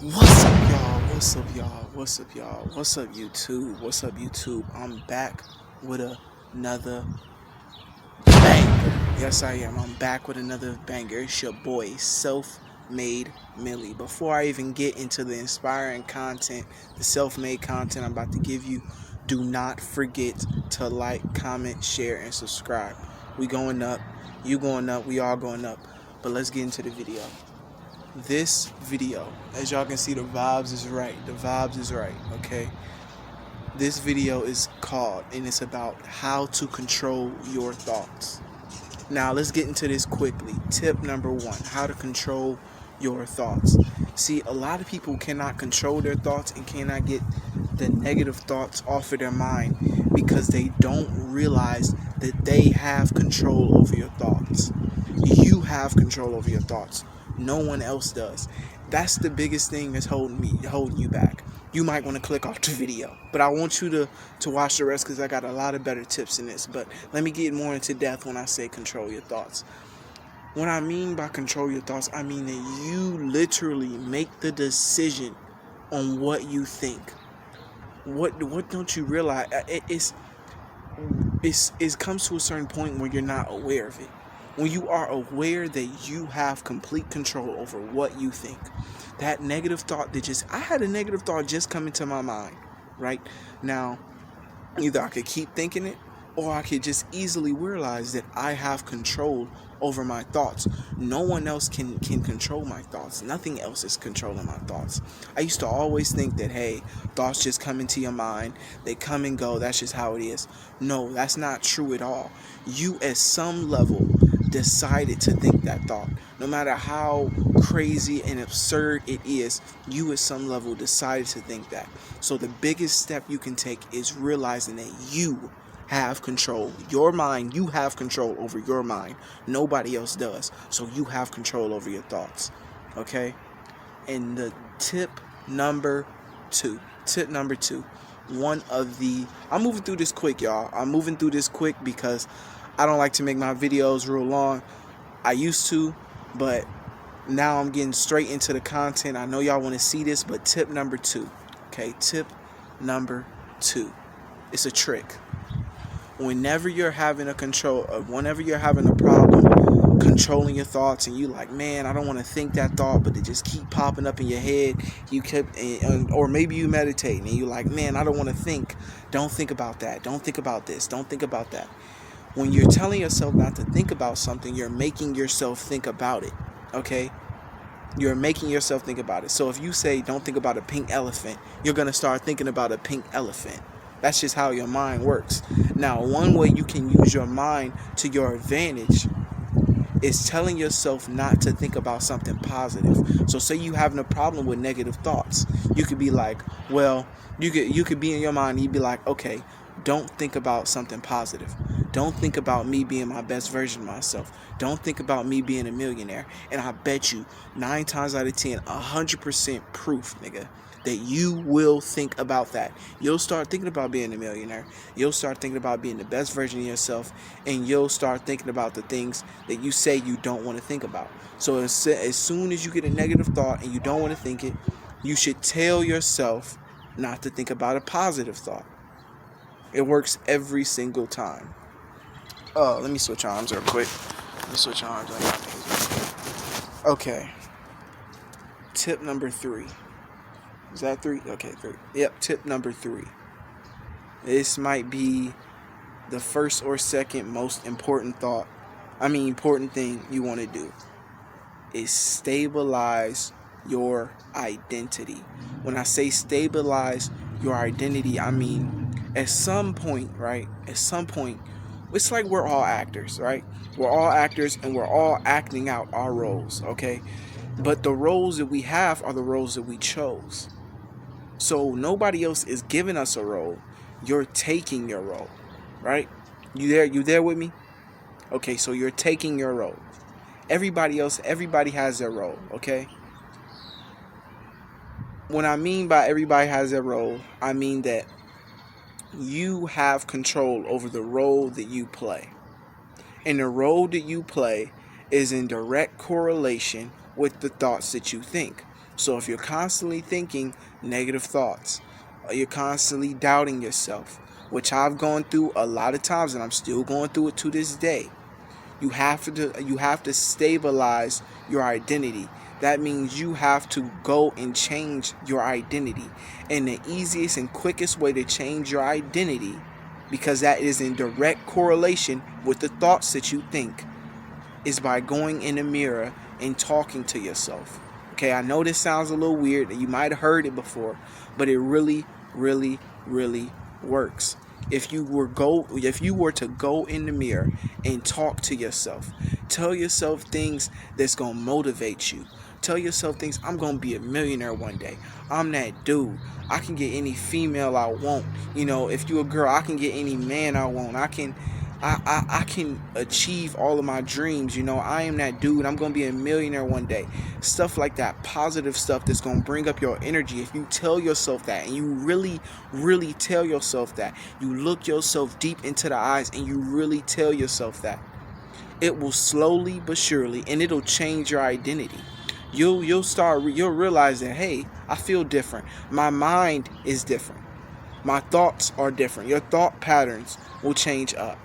What's up, y'all? What's up, y'all? What's up, y'all? What's up, YouTube? What's up, YouTube? I'm back with another banger. Yes, I am. I'm back with another banger. It's your boy, Self-Made Millie. Before I even get into the inspiring content, the self-made content I'm about to give you, do not forget to like, comment, share, and subscribe. We going up. You going up. We all going up. But let's get into the video. This video, as y'all can see, the vibes is right. The vibes is right, okay? This video is called, and it's about how to control your thoughts. Now, let's get into this quickly. Tip number 1, how to control your thoughts. See, a lot of people cannot control their thoughts and cannot get the negative thoughts off of their mind because they don't realize that they have control over your thoughts. You have control over your thoughts. No one else does. That's the biggest thing that's holding you back. You might want to click off the video, but I want you to watch the rest because I got a lot of better tips in this. But let me get more into depth when I say control your thoughts. What I mean by control your thoughts, I mean that you literally make the decision on what you think. What don't you realize? It comes to a certain point where you're not aware of it. When you are aware that you have complete control over what you think, that negative thought I had a negative thought just come into my mind, right? Now, either I could keep thinking it or I could just easily realize that I have control over my thoughts. No one else can control my thoughts. Nothing else is controlling my thoughts. I used to always think that, hey, thoughts just come into your mind. They come and go. That's just how it is. No, that's not true at all. You, at some level, decided to think that thought. No matter how crazy and absurd it is, you at some level decided to think that. So the biggest step you can take is realizing that you have control. Your mind, you have control over your mind. Nobody else does. So you have control over your thoughts. Okay? And the tip number two. I'm moving through this quick, y'all. I'm moving through this quick because I don't like to make my videos real long. I used to, but now I'm getting straight into the content. I know y'all want to see this, but tip number 2. Okay, tip number 2. It's a trick. Whenever you're having a problem controlling your thoughts, and you like, man, I don't want to think that thought, but they just keep popping up in your head. Or maybe you meditate and you like, man, I don't want to think. Don't think about that. Don't think about this. Don't think about that. When you're telling yourself not to think about something, you're making yourself think about it. Okay? You're making yourself think about it. So if you say don't think about a pink elephant, you're going to start thinking about a pink elephant. That's just how your mind works. Now, one way you can use your mind to your advantage is telling yourself not to think about something positive. So say you having a problem with negative thoughts. You could be like, well, you could be in your mind and you'd be like, okay, don't think about something positive. Don't think about me being my best version of myself. Don't think about me being a millionaire. And I bet you 9 times out of 10, 100% proof, nigga, that you will think about that. You'll start thinking about being a millionaire. You'll start thinking about being the best version of yourself. And you'll start thinking about the things that you say you don't want to think about. So as soon as you get a negative thought and you don't want to think it, you should tell yourself not to think about a positive thought. It works every single time. Let me switch arms real quick. Okay. Tip number 3. Is that 3? Okay, 3. Yep, tip number 3. This might be the first or second most important thing you want to do is stabilize your identity. When I say stabilize your identity, I mean at some point, right? It's like we're all actors, right? We're all actors and we're all acting out our roles, okay? But the roles that we have are the roles that we chose. So nobody else is giving us a role. You're taking your role, right? You there with me? Okay, so you're taking your role. Everybody has their role, okay? When I mean by everybody has their role, I mean that you have control over the role that you play. And the role that you play is in direct correlation with the thoughts that you think. So if you're constantly thinking negative thoughts, or you're constantly doubting yourself, which I've gone through a lot of times and I'm still going through it to this day, you have to stabilize your identity. That means you have to go and change your identity. And the easiest and quickest way to change your identity, because that is in direct correlation with the thoughts that you think, is by going in the mirror and talking to yourself. Okay, I know this sounds a little weird, and you might have heard it before, but it really, really, really works. If you were to go in the mirror and talk to yourself, tell yourself things that's gonna motivate you. Tell yourself things. I'm gonna be a millionaire one day. I'm that dude. I can get any female I want. If you're a girl, I can get any man I want. I can achieve all of my dreams. I am that dude. I'm going to be a millionaire one day. Stuff like that. Positive stuff that's going to bring up your energy. If you tell yourself that, and you really, really tell yourself that, you look yourself deep into the eyes and you really tell yourself that, it will slowly but surely, and it'll change your identity. You'll realize that, hey, I feel different. My mind is different. My thoughts are different. Your thought patterns will change up.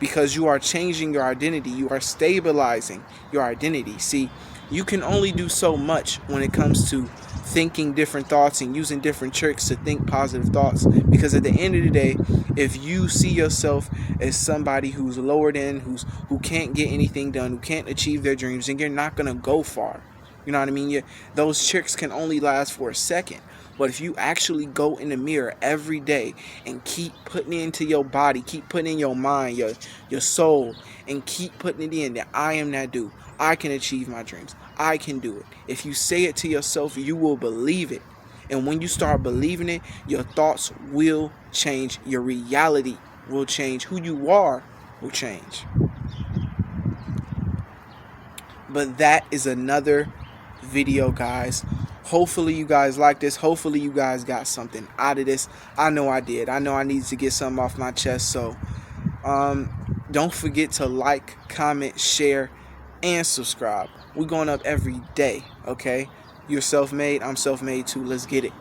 Because you are changing your identity. You are stabilizing your identity. See, you can only do so much when it comes to thinking different thoughts and using different tricks to think positive thoughts. Because at the end of the day, if you see yourself as somebody who's lower than, who can't get anything done, who can't achieve their dreams, then you're not going to go far. You know what I mean? Those tricks can only last for a second. But if you actually go in the mirror every day and keep putting it into your body, keep putting in your mind, your soul, and keep putting it in that I am that dude. I can achieve my dreams. I can do it. If you say it to yourself, you will believe it. And when you start believing it, your thoughts will change. Your reality will change. Who you are will change. But that is another video, guys. Hopefully you guys like this. Hopefully you guys got something out of this. I know I did. I know I needed to get something off my chest. So don't forget to like, comment, share, and subscribe. We're going up every day. Okay, you're self-made. I'm self-made too. Let's get it.